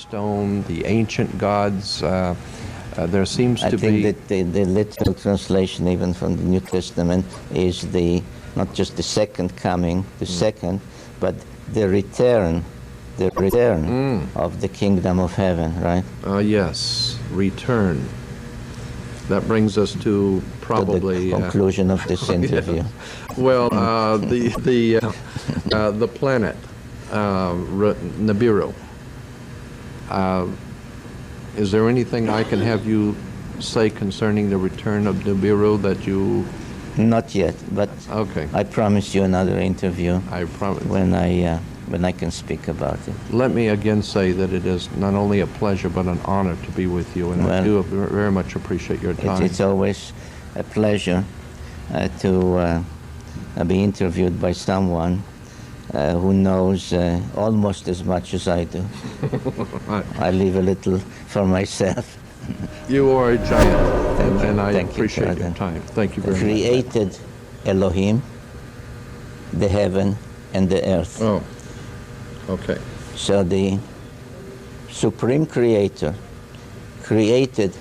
stone, the ancient gods. There seems to be... I think that the literal translation, even from the New Testament, is not just the second coming, the second, but the return of the kingdom of heaven, right? Yes, return. That brings us to probably... the conclusion of this interview. Yeah. Well, the planet, Nibiru. Is there anything I can have you say concerning the return of Nibiru that you... Not yet, but okay. I promise you another interview. I promise. When I can speak about it. Let me again say that it is not only a pleasure but an honor to be with you, and I do very much appreciate your time. It's always a pleasure to be interviewed by someone who knows almost as much as I do. I leave a little for myself. You are a giant, and I appreciate your time. Thank you very much. Created Elohim, the heaven and the earth. Oh, okay. So the Supreme Creator created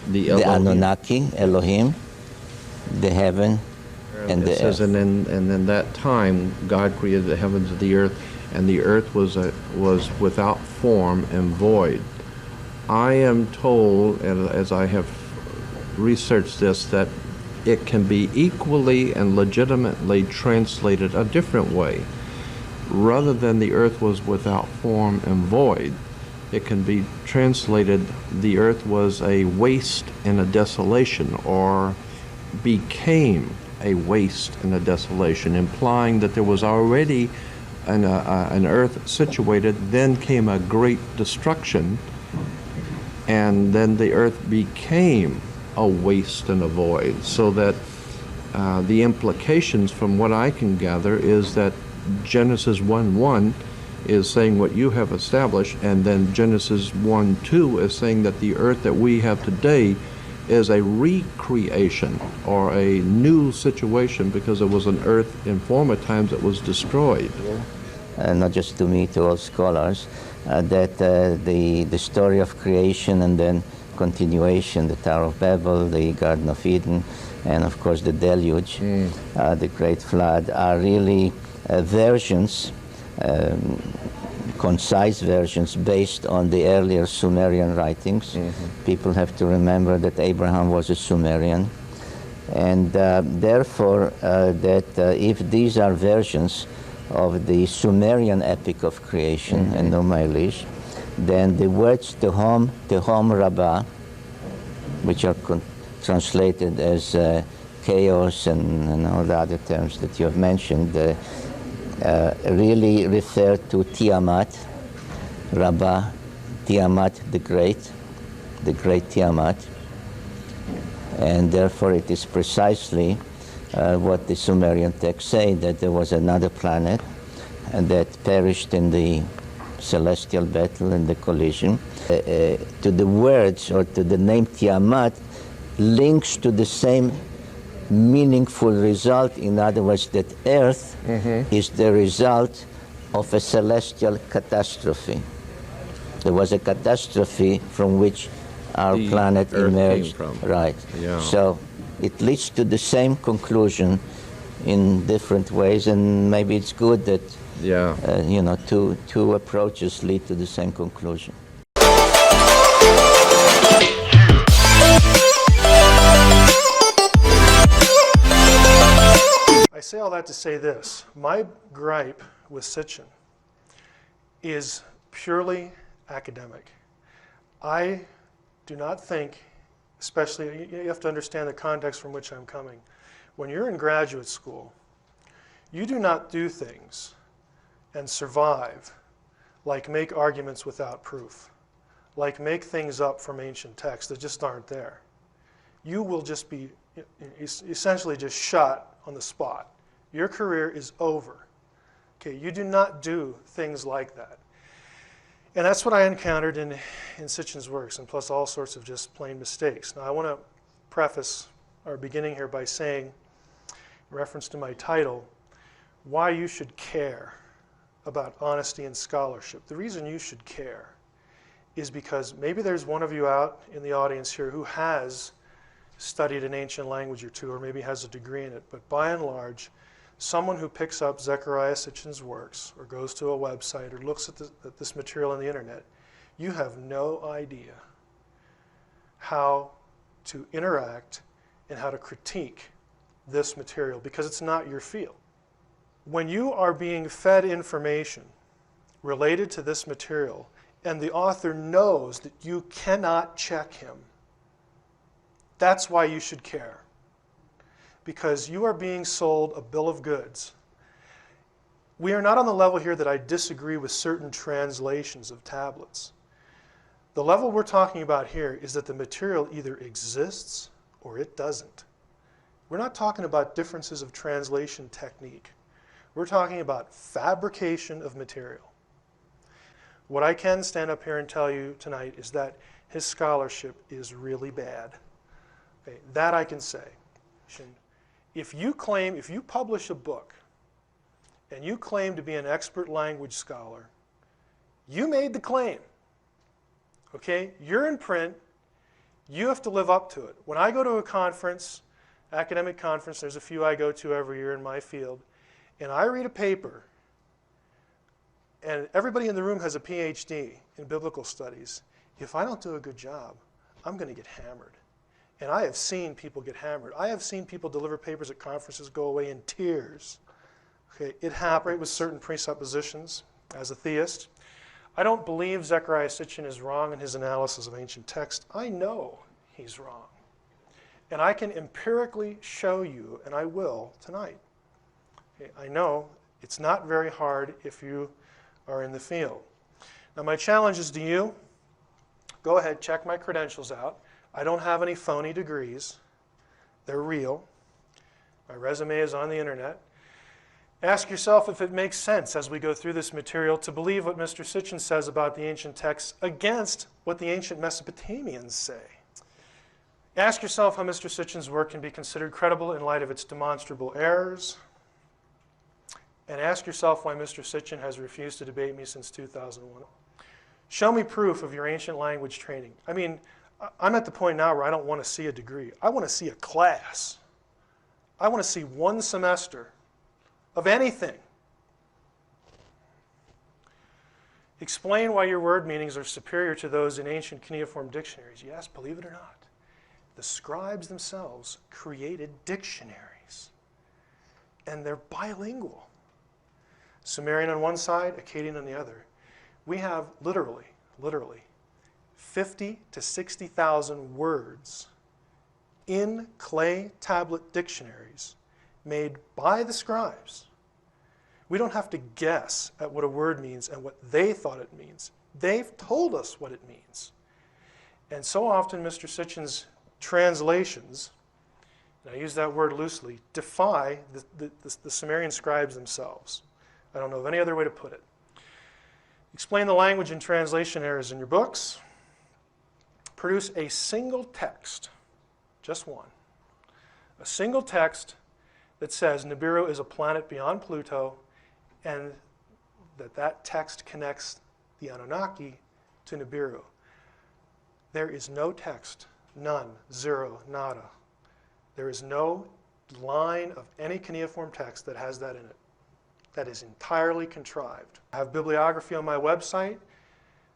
the Annunaki, Elohim, the heaven and the earth. It says, and in that time, God created the heavens and the earth was without form and void. I am told, as I have researched this, that it can be equally and legitimately translated a different way. Rather than the earth was without form and void, it can be translated the earth was a waste and a desolation, or became a waste and a desolation, implying that there was already an earth situated, then came a great destruction, and then the earth became a waste and a void. So that the implications from what I can gather is that Genesis 1:1 is saying what you have established, and then Genesis 1:2 is saying that the earth that we have today is a recreation or a new situation because it was an earth in former times that was destroyed. Not just to me, to all scholars, that the story of creation and then continuation, the Tower of Babel, the Garden of Eden, and of course the deluge, the Great Flood, are really versions, concise versions based on the earlier Sumerian writings. People have to remember that Abraham was a Sumerian, and therefore if these are versions of the Sumerian epic of creation, and Enuma, then the words Tehom Rabbah, which are translated as chaos and all the other terms that you have mentioned, really refer to Tiamat, Rabbah, Tiamat the great Tiamat, and therefore it is precisely what the Sumerian texts say, that there was another planet and that perished in the celestial battle and the collision. To the words or to the name Tiamat links to the same meaningful result. In other words, that Earth is the result of a celestial catastrophe. There was a catastrophe from which our planet emerged. Right. Yeah. So it leads to the same conclusion in different ways, and maybe it's good that two approaches lead to the same conclusion. I say all that to say this. My gripe with Sitchin is purely academic. I do not think, especially, you have to understand the context from which I'm coming. When you're in graduate school, you do not do things and survive like make arguments without proof, like make things up from ancient texts that just aren't there. You will just be essentially just shot on the spot. Your career is over. Okay, you do not do things like that. And that's what I encountered in Sitchin's works, and plus all sorts of just plain mistakes. Now I want to preface our beginning here by saying, in reference to my title, why you should care about honesty and scholarship. The reason you should care is because maybe there's one of you out in the audience here who has studied an ancient language or two, or maybe has a degree in it, but by and large, someone who picks up Zecharia Sitchin's works, or goes to a website, or looks at this material on the internet, you have no idea how to interact and how to critique this material, because it's not your field. When you are being fed information related to this material, and the author knows that you cannot check him, that's why you should care. Because you are being sold a bill of goods. We are not on the level here that I disagree with certain translations of tablets. The level we're talking about here is that the material either exists or it doesn't. We're not talking about differences of translation technique. We're talking about fabrication of material. What I can stand up here and tell you tonight is that his scholarship is really bad. Okay, that I can say. If you publish a book and you claim to be an expert language scholar, you made the claim. Okay? You're in print. You have to live up to it. When I go to a conference, academic conference, there's a few I go to every year in my field, and I read a paper, and everybody in the room has a PhD in biblical studies. If I don't do a good job, I'm going to get hammered. And I have seen people get hammered. I have seen people deliver papers at conferences go away in tears. Okay, it happened with certain presuppositions as a theist. I don't believe Zecharia Sitchin is wrong in his analysis of ancient text. I know he's wrong. And I can empirically show you, and I will tonight. Okay, I know it's not very hard if you are in the field. Now my challenge is to you, go ahead, check my credentials out. I don't have any phony degrees. They're real. My resume is on the internet. Ask yourself if it makes sense as we go through this material to believe what Mr. Sitchin says about the ancient texts against what the ancient Mesopotamians say. Ask yourself how Mr. Sitchin's work can be considered credible in light of its demonstrable errors. And ask yourself why Mr. Sitchin has refused to debate me since 2001. Show me proof of your ancient language training. I mean, I'm at the point now where I don't want to see a degree. I want to see a class. I want to see one semester of anything. Explain why your word meanings are superior to those in ancient cuneiform dictionaries. Yes, believe it or not, the scribes themselves created dictionaries, and they're bilingual. Sumerian on one side, Akkadian on the other. We have literally 50 to 60,000 words in clay tablet dictionaries made by the scribes. We don't have to guess at what a word means and what they thought it means. They've told us what it means. And so often Mr. Sitchin's translations, and I use that word loosely, defy the Sumerian scribes themselves. I don't know of any other way to put it. Explain the language and translation errors in your books. Produce a single text, just one, a single text that says Nibiru is a planet beyond Pluto, and that text connects the Anunnaki to Nibiru. There is no text, none, zero, nada. There is no line of any cuneiform text that has that in it. That is entirely contrived. I have bibliography on my website.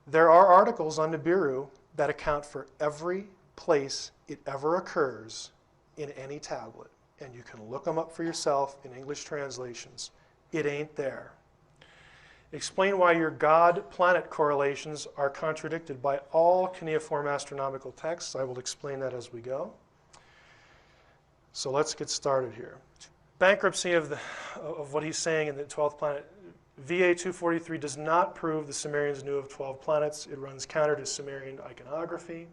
There are articles on Nibiru that account for every place it ever occurs in any tablet. And you can look them up for yourself in English translations. It ain't there. Explain why your God-planet correlations are contradicted by all cuneiform astronomical texts. I will explain that as we go. So let's get started here. Bankruptcy of what he's saying in the 12th planet. VA 243 does not prove the Sumerians knew of 12 planets. It runs counter to Sumerian iconography.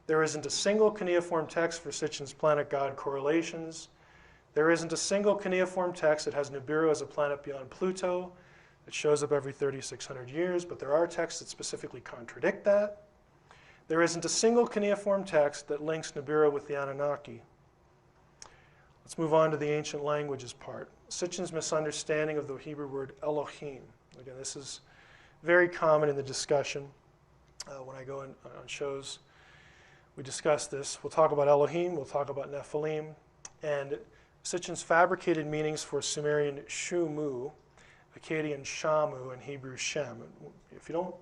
There isn't a single cuneiform text for Sitchin's planet god correlations. There isn't a single cuneiform text that has Nibiru as a planet beyond Pluto. It shows up every 3,600 years, but there are texts that specifically contradict that. There isn't a single cuneiform text that links Nibiru with the Anunnaki. Let's move on to the ancient languages part. Sitchin's misunderstanding of the Hebrew word Elohim. Again, this is very common in the discussion. when I go on shows. We discuss this. We'll talk about Elohim, we'll talk about Nephilim, and Sitchin's fabricated meanings for Sumerian Shumu, Akkadian Shamu, and Hebrew Shem. If you don't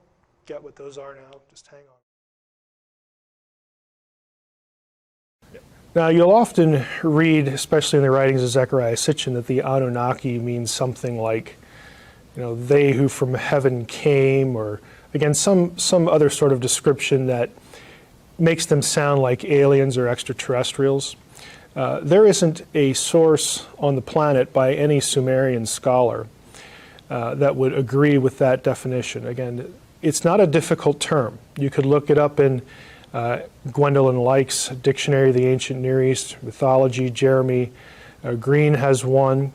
get what those are now, just hang on. Now, you'll often read, especially in the writings of Zecharia Sitchin, that the Anunnaki means something like, they who from heaven came, or again, some other sort of description that makes them sound like aliens or extraterrestrials. There isn't a source on the planet by any Sumerian scholar that would agree with that definition. Again, it's not a difficult term. You could look it up in Gwendolyn Lyke's Dictionary of the Ancient Near East, Mythology. Jeremy Green has one.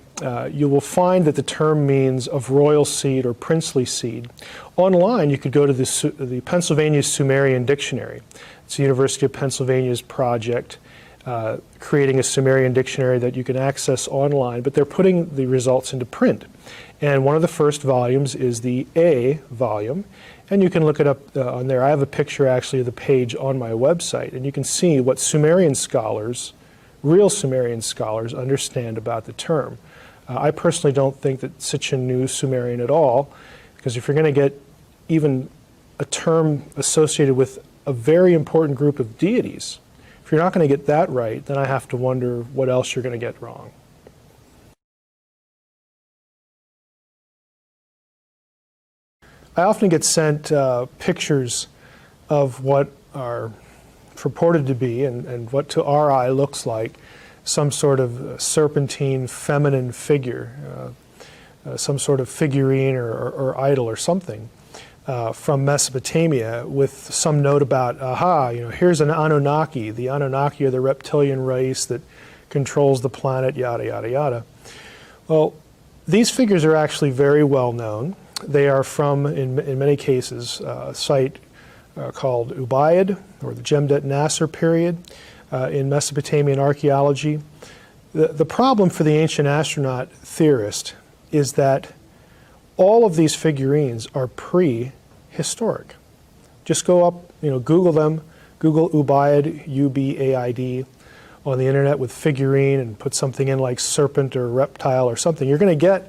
You will find that the term means of royal seed or princely seed. Online, you could go to the Pennsylvania Sumerian Dictionary. It's the University of Pennsylvania's project, creating a Sumerian dictionary that you can access online, but they're putting the results into print. And one of the first volumes is the A volume, and you can look it up on there. I have a picture actually of the page on my website, and you can see what Sumerian scholars, real Sumerian scholars, understand about the term. I personally don't think that Sitchin knew Sumerian at all, because if you're going to get even a term associated with a very important group of deities, if you're not going to get that right, then I have to wonder what else you're going to get wrong. I often get sent pictures of what are purported to be, and what to our eye looks like, some sort of serpentine feminine figure, some sort of figurine or idol or something from Mesopotamia, with some note about, here's an Anunnaki. The Anunnaki are the reptilian race that controls the planet, yada, yada, yada. Well, these figures are actually very well known. They are from, in many cases, a site called Ubaid, or the Jemdet Nasser period, in Mesopotamian archaeology. The problem for the ancient astronaut theorist is that all of these figurines are prehistoric. Just go up, Google them, Google Ubaid, U-B-A-I-D, on the internet with figurine and put something in like serpent or reptile or something. You're going to get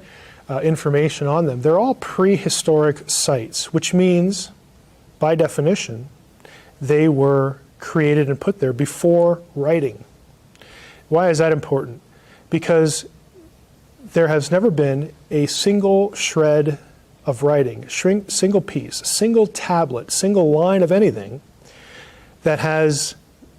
information on them. They're all prehistoric sites, which means, by definition, they were created and put there before writing. Why is that important? Because there has never been a single shred of writing, single piece, single tablet, single line of anything that has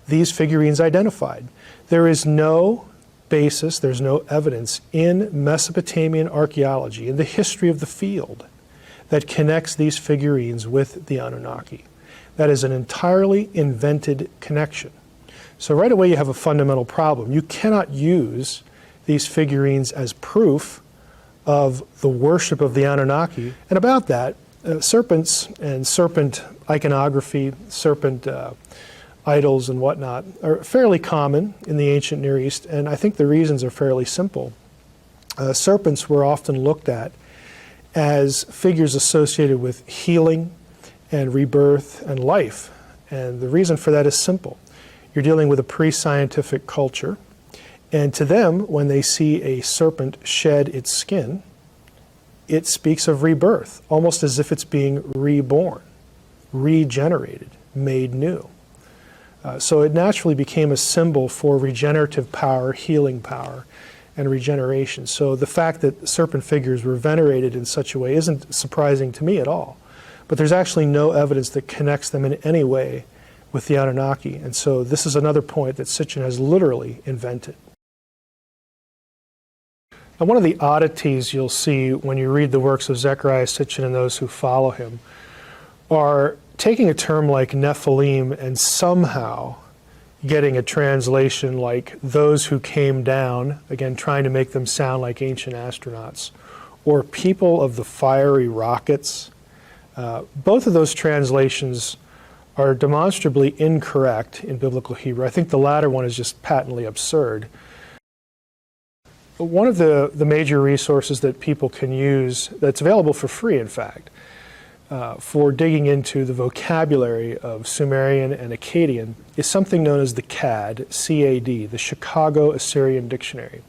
these figurines identified. There is no basis, there's no evidence in Mesopotamian archaeology, in the history of the field, that connects these figurines with the Anunnaki. That is an entirely invented connection. So right away you have a fundamental problem. You cannot use these figurines as proof of the worship of the Anunnaki. And about that, serpents and serpent iconography, serpent idols and whatnot are fairly common in the ancient Near East, and I think the reasons are fairly simple. Serpents were often looked at as figures associated with healing and rebirth and life, and the reason for that is simple. You're dealing with a pre-scientific culture, and to them, when they see a serpent shed its skin, it speaks of rebirth, almost as if it's being reborn, regenerated, made new. So it naturally became a symbol for regenerative power, healing power, and regeneration. So the fact that serpent figures were venerated in such a way isn't surprising to me at all. But there's actually no evidence that connects them in any way with the Anunnaki. And so this is another point that Sitchin has literally invented. Now, one of the oddities you'll see when you read the works of Zecharia Sitchin and those who follow him are taking a term like Nephilim and somehow getting a translation like those who came down, again trying to make them sound like ancient astronauts, or people of the fiery rockets. Both of those translations are demonstrably incorrect in biblical Hebrew. I think the latter one is just patently absurd. One of the major resources that people can use, that's available for free in fact, for digging into the vocabulary of Sumerian and Akkadian is something known as the CAD, C-A-D, the Chicago Assyrian Dictionary,